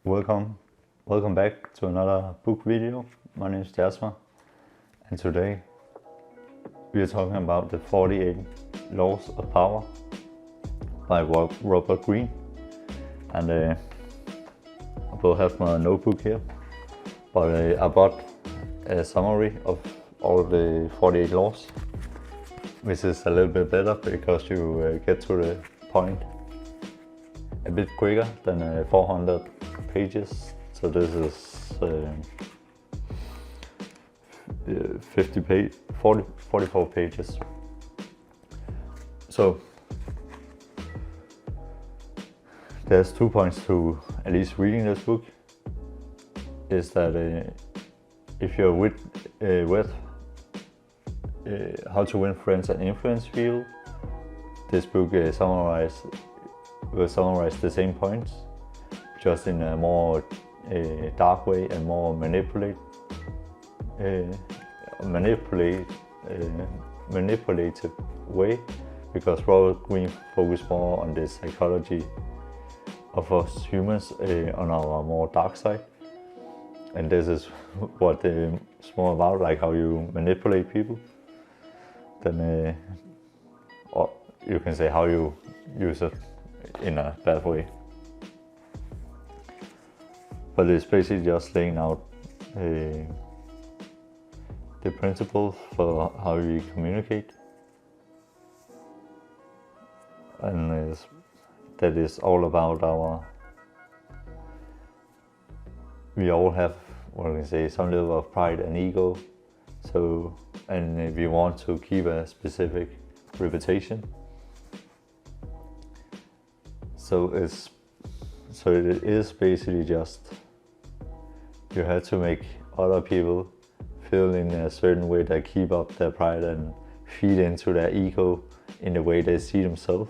Welcome back to another book video. My name is Jesper, and today we are talking about the 48 Laws of Power by Robert Greene. And I will have my notebook here, but I bought a summary of all the 48 laws, which is a little bit better because you get to the point a bit quicker than 400 pages. So this is 44 pages. So there's 2 points to at least reading this book. Is that if you're with how to win friends and influence people, this book will summarize the same points, just in a more dark way and more manipulative way, because Robert Greene focused more on the psychology of us humans on our more dark side, and this is what it's more about, like how you manipulate people, then or you can say how you use it in a bad way. But it's basically just laying out the principles for how we communicate, and that is all about we all have, what can I say, some level of pride and ego. So, and if you want to keep a specific reputation, so it is basically just you have to make other people feel in a certain way that keep up their pride and feed into their ego in the way they see themselves.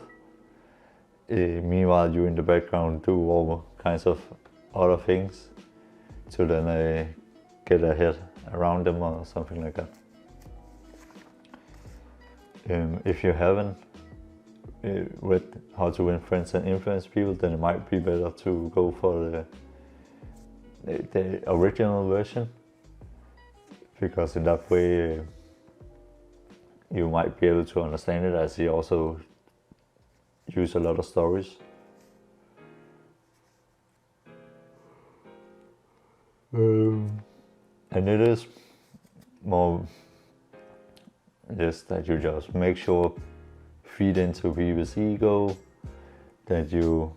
Meanwhile, you in the background do all kinds of other things to then get ahead around them or something like that. If you haven't read How to Win Friends and Influence People, then it might be better to go for the original version, because in that way you might be able to understand it, as he also use a lot of stories. And it is more just that you just make sure feed into people's ego, that you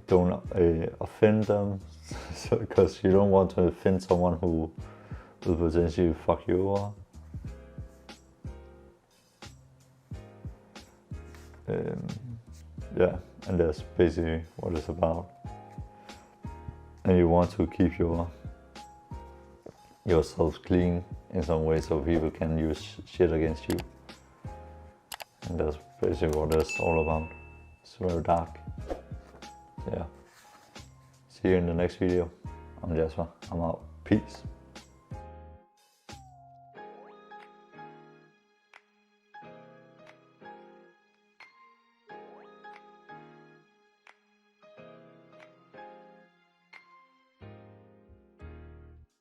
don't offend them, because you don't want to offend someone who will potentially fuck you over. Yeah, and that's basically what it's about. And you want to keep yourself clean in some way, so people can use shit against you. And that's basically what it's all about. It's very dark. Yeah. See you in the next video. I'm Jesper. I'm out. Peace.